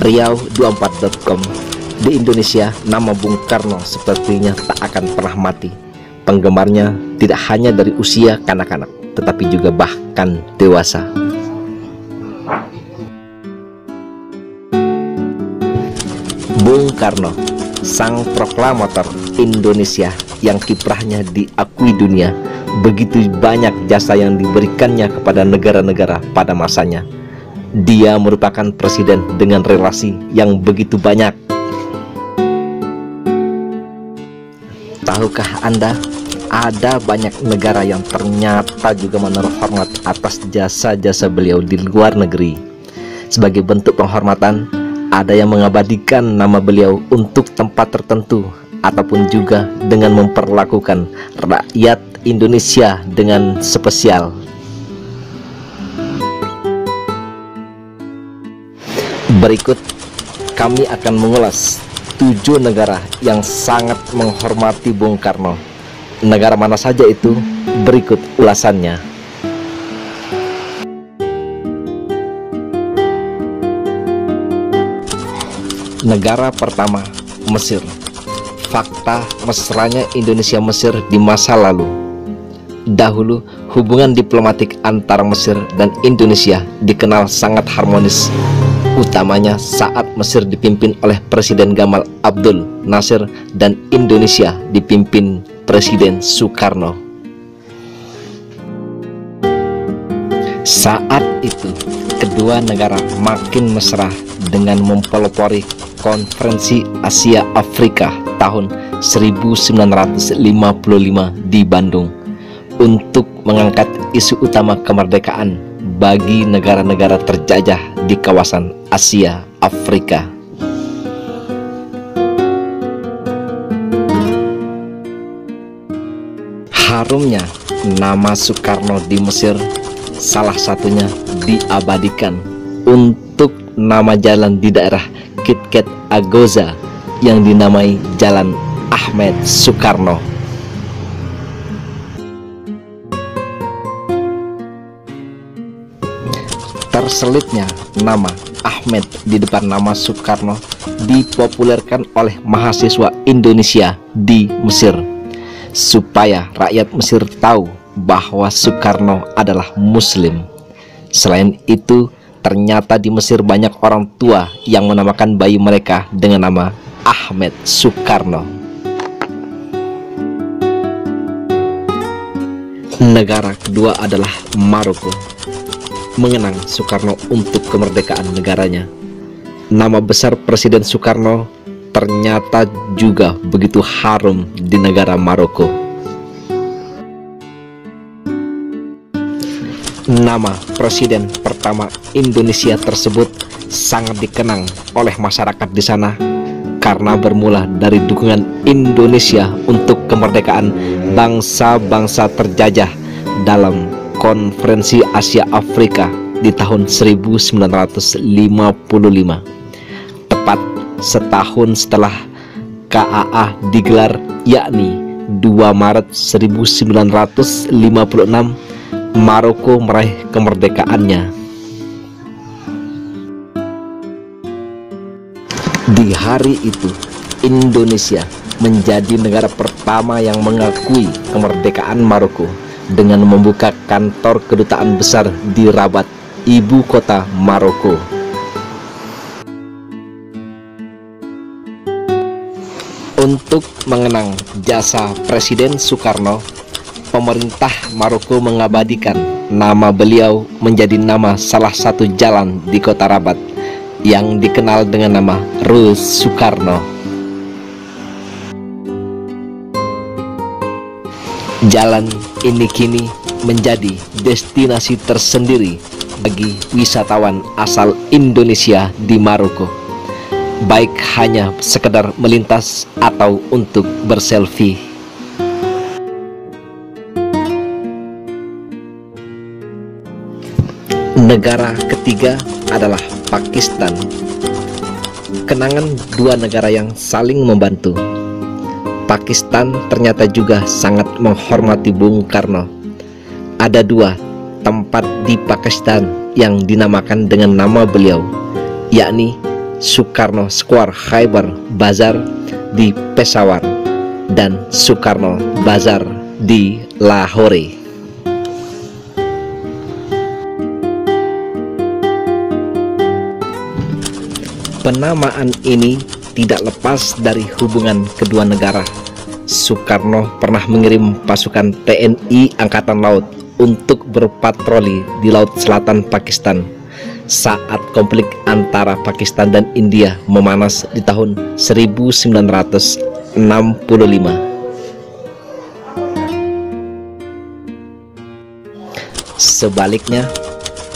Riau24.com. Di Indonesia, nama Bung Karno sepertinya tak akan pernah mati. Penggemarnya tidak hanya dari usia kanak-kanak, tetapi juga bahkan dewasa. Bung Karno, sang proklamator Indonesia yang kiprahnya diakui dunia. Begitu banyak jasa yang diberikannya kepada negara-negara pada masanya. Dia merupakan presiden dengan relasi yang begitu banyak. Tahukah Anda, ada banyak negara yang ternyata juga menaruh hormat atas jasa-jasa beliau di luar negeri. Sebagai bentuk penghormatan, ada yang mengabadikan nama beliau untuk tempat tertentu, ataupun juga dengan memperlakukan rakyat Indonesia dengan spesial. Berikut kami akan mengulas 7 negara yang sangat menghormati Bung Karno. Negara mana saja itu? Berikut ulasannya. Negara pertama, Mesir. Fakta mesranya Indonesia-Mesir di masa lalu. Dahulu, hubungan diplomatik antara Mesir dan Indonesia dikenal sangat harmonis, utamanya saat Mesir dipimpin oleh Presiden Gamal Abdul Nasir dan Indonesia dipimpin Presiden Soekarno. Saat itu, kedua negara makin mesra dengan mempelopori Konferensi Asia Afrika tahun 1955 di Bandung untuk mengangkat isu utama kemerdekaan bagi negara-negara terjajah di kawasan Asia Afrika. Harumnya nama Soekarno di Mesir salah satunya diabadikan untuk nama jalan di daerah Kitket Agoza yang dinamai Jalan Ahmed Soekarno. Terselipnya nama Ahmed di depan nama Soekarno dipopulerkan oleh mahasiswa Indonesia di Mesir, supaya rakyat Mesir tahu bahwa Soekarno adalah Muslim. Selain itu, ternyata di Mesir banyak orang tua yang menamakan bayi mereka dengan nama Ahmed Soekarno. Negara kedua adalah Maroko. Mengenang Soekarno untuk kemerdekaan negaranya. Nama besar Presiden Soekarno ternyata juga begitu harum di negara Maroko. Nama presiden pertama Indonesia tersebut sangat dikenang oleh masyarakat di sana karena bermula dari dukungan Indonesia untuk kemerdekaan bangsa-bangsa terjajah dalam Konferensi Asia Afrika di tahun 1955, tepat setahun setelah KAA digelar, yakni 2 Maret 1956. Maroko meraih kemerdekaannya. Di hari itu, Indonesia menjadi negara pertama yang mengakui kemerdekaan Maroko dengan membuka kantor kedutaan besar di Rabat, ibu kota Maroko. Untuk mengenang jasa Presiden Soekarno, pemerintah Maroko mengabadikan nama beliau menjadi nama salah satu jalan di kota Rabat yang dikenal dengan nama Rue Soekarno. Jalan ini kini menjadi destinasi tersendiri bagi wisatawan asal Indonesia di Maroko, baik hanya sekedar melintas atau untuk berselfie. Negara ketiga adalah Pakistan. Kenangan dua negara yang saling membantu. Pakistan ternyata juga sangat menghormati Bung Karno. Ada 2 tempat di Pakistan yang dinamakan dengan nama beliau, yakni Soekarno Square Khyber Bazar di Peshawar dan Soekarno Bazar di Lahore. Penamaan ini tidak lepas dari hubungan kedua negara. Soekarno pernah mengirim pasukan TNI Angkatan Laut untuk berpatroli di Laut Selatan Pakistan saat konflik antara Pakistan dan India memanas di tahun 1965. Sebaliknya,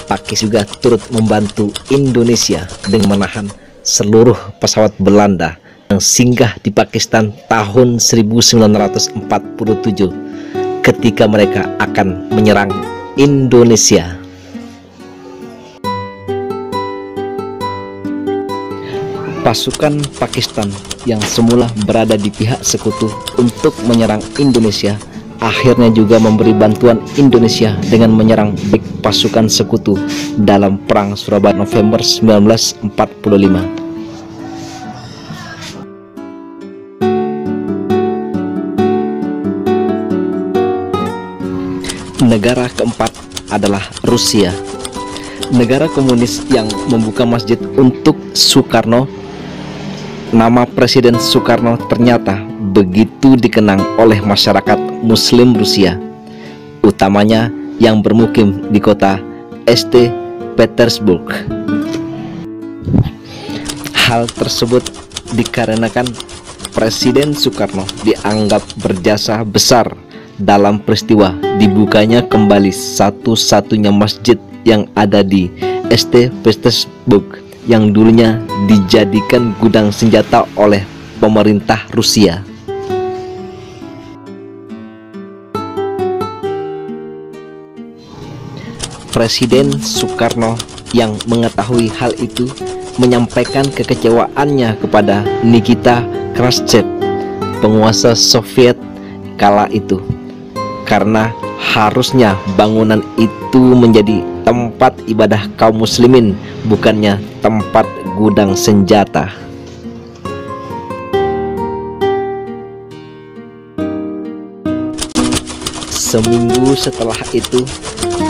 Pakistan juga turut membantu Indonesia dengan menahan seluruh pesawat Belanda yang singgah di Pakistan tahun 1947 ketika mereka akan menyerang Indonesia. Pasukan Pakistan yang semula berada di pihak sekutu untuk menyerang Indonesia akhirnya juga memberi bantuan Indonesia dengan menyerang baik pasukan sekutu dalam Perang Surabaya November 1945. Negara keempat adalah Rusia, negara komunis yang membuka masjid untuk Soekarno. Nama Presiden Soekarno ternyata begitu dikenang oleh masyarakat Muslim Rusia, utamanya yang bermukim di kota St. Petersburg. Hal tersebut dikarenakan Presiden Soekarno dianggap berjasa besar dalam peristiwa dibukanya kembali satu-satunya masjid yang ada di St. Petersburg yang dulunya dijadikan gudang senjata oleh pemerintah Rusia. Presiden Soekarno yang mengetahui hal itu menyampaikan kekecewaannya kepada Nikita Khrushchev, penguasa Soviet kala itu, karena harusnya bangunan itu menjadi tempat ibadah kaum muslimin, bukannya tempat gudang senjata. Seminggu setelah itu,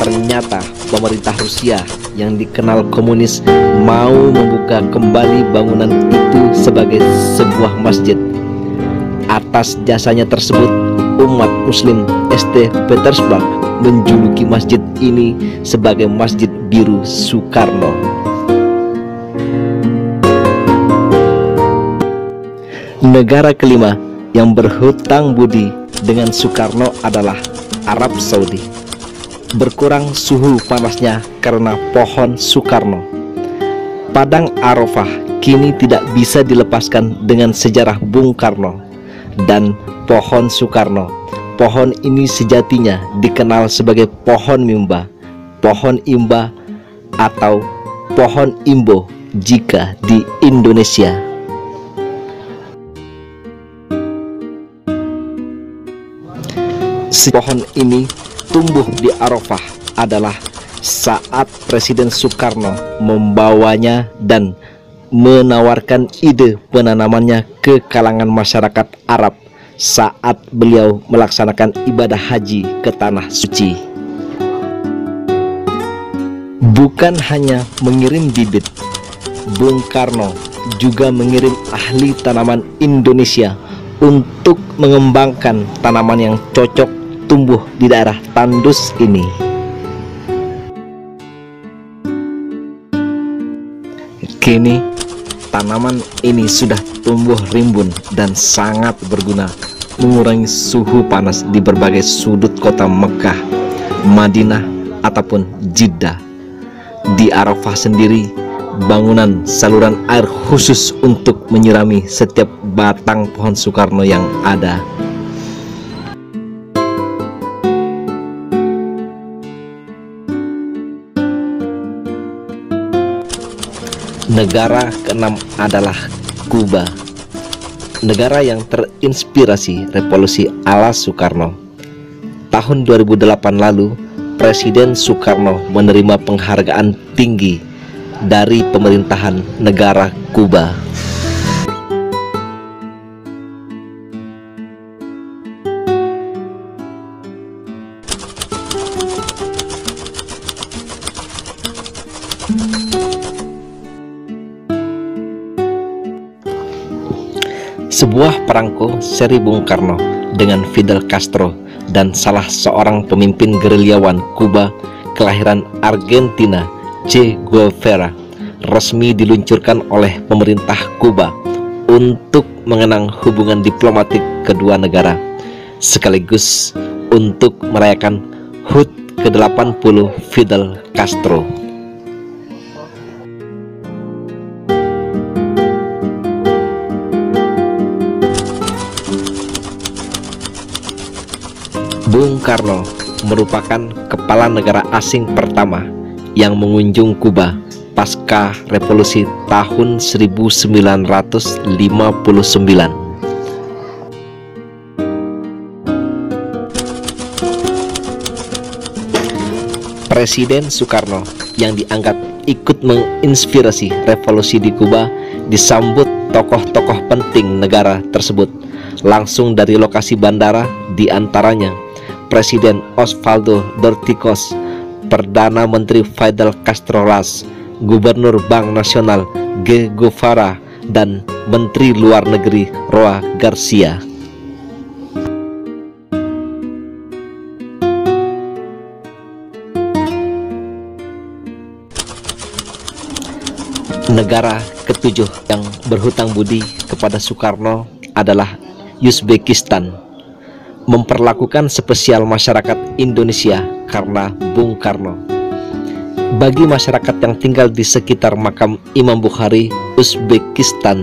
ternyata pemerintah Rusia yang dikenal komunis mau membuka kembali bangunan itu sebagai sebuah masjid. Atas jasanya tersebut, umat muslim St. Petersburg menjuluki masjid ini sebagai Masjid Biru Soekarno. Negara kelima yang berhutang budi dengan Soekarno adalah Arab Saudi. Berkurang suhu panasnya karena pohon Soekarno. Padang Arafah kini tidak bisa dilepaskan dengan sejarah Bung Karno dan pohon Soekarno. Pohon ini sejatinya dikenal sebagai pohon mimba, pohon imba, atau pohon imbo jika di Indonesia. Pohon ini tumbuh di Arafah adalah saat Presiden Soekarno membawanya dan menawarkan ide penanamannya ke kalangan masyarakat Arab saat beliau melaksanakan ibadah haji ke Tanah Suci. Bukan hanya mengirim bibit, Bung Karno juga mengirim ahli tanaman Indonesia untuk mengembangkan tanaman yang cocok tumbuh di daerah tandus ini. Kini tanaman ini sudah tumbuh rimbun dan sangat berguna mengurangi suhu panas di berbagai sudut kota Mekah, Madinah, ataupun Jeddah. Di Arafah sendiri, bangunan saluran air khusus untuk menyirami setiap batang pohon Soekarno yang ada. Negara keenam adalah Kuba, negara yang terinspirasi revolusi ala Soekarno. Tahun 2008 lalu, Presiden Soekarno menerima penghargaan tinggi dari pemerintahan negara Kuba. Sebuah perangko seri Bung Karno dengan Fidel Castro dan salah seorang pemimpin gerilyawan Kuba kelahiran Argentina, Che Guevara, resmi diluncurkan oleh pemerintah Kuba untuk mengenang hubungan diplomatik kedua negara, sekaligus untuk merayakan HUT ke-80 Fidel Castro. Bung Karno merupakan kepala negara asing pertama yang mengunjung Kuba pasca revolusi tahun 1959. Presiden Soekarno yang dianggap ikut menginspirasi revolusi di Kuba disambut tokoh-tokoh penting negara tersebut langsung dari lokasi bandara, diantaranya Presiden Osvaldo Dorticos, Perdana Menteri Fidel Castro Ruz, Gubernur Bank Nasional Che Guevara, dan Menteri Luar Negeri Roa Garcia. Negara ketujuh yang berhutang budi kepada Soekarno adalah Uzbekistan, memperlakukan spesial masyarakat Indonesia karena Bung Karno. Bagi masyarakat yang tinggal di sekitar makam Imam Bukhari, Uzbekistan,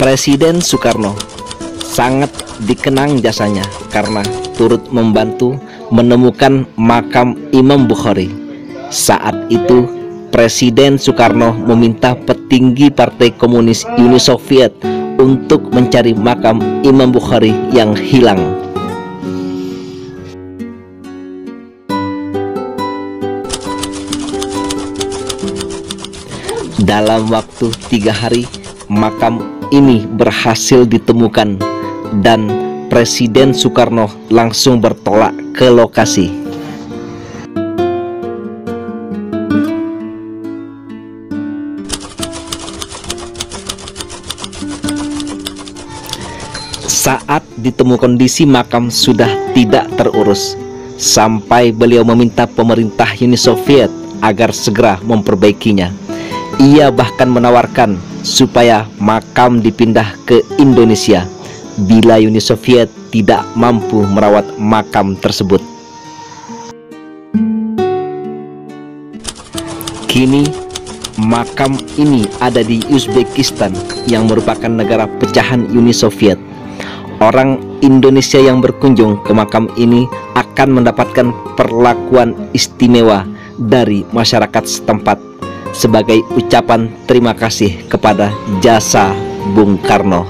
Presiden Soekarno sangat dikenang jasanya karena turut membantu menemukan makam Imam Bukhari. Saat itu Presiden Soekarno meminta petinggi Partai Komunis Uni Soviet untuk mencari makam Imam Bukhari yang hilang. Dalam waktu 3 hari, makam ini berhasil ditemukan dan Presiden Soekarno langsung bertolak ke lokasi. Saat ditemu kondisi makam sudah tidak terurus, sampai beliau meminta pemerintah Uni Soviet agar segera memperbaikinya. Ia bahkan menawarkan supaya makam dipindah ke Indonesia bila Uni Soviet tidak mampu merawat makam tersebut. Kini makam ini ada di Uzbekistan yang merupakan negara pecahan Uni Soviet. Orang Indonesia yang berkunjung ke makam ini akan mendapatkan perlakuan istimewa dari masyarakat setempat sebagai ucapan terima kasih kepada jasa Bung Karno.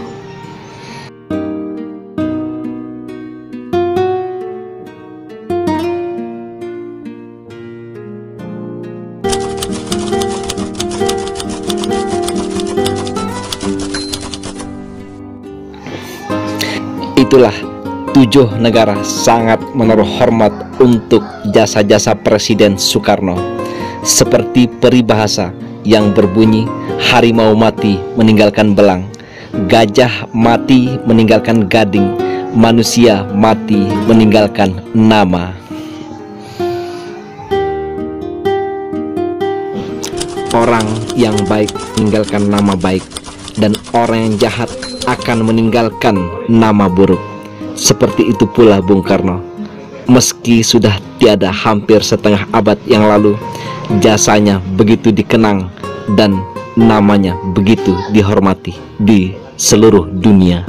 Itulah 7 negara sangat menaruh hormat untuk jasa-jasa Presiden Soekarno, seperti peribahasa yang berbunyi harimau mati meninggalkan belang, gajah mati meninggalkan gading, manusia mati meninggalkan nama. Orang yang baik meninggalkan nama baik, dan orang yang jahat akan meninggalkan nama buruk. Seperti itu pula Bung Karno. Meski sudah tiada hampir setengah abad yang lalu, jasanya begitu dikenang dan namanya begitu dihormati di seluruh dunia.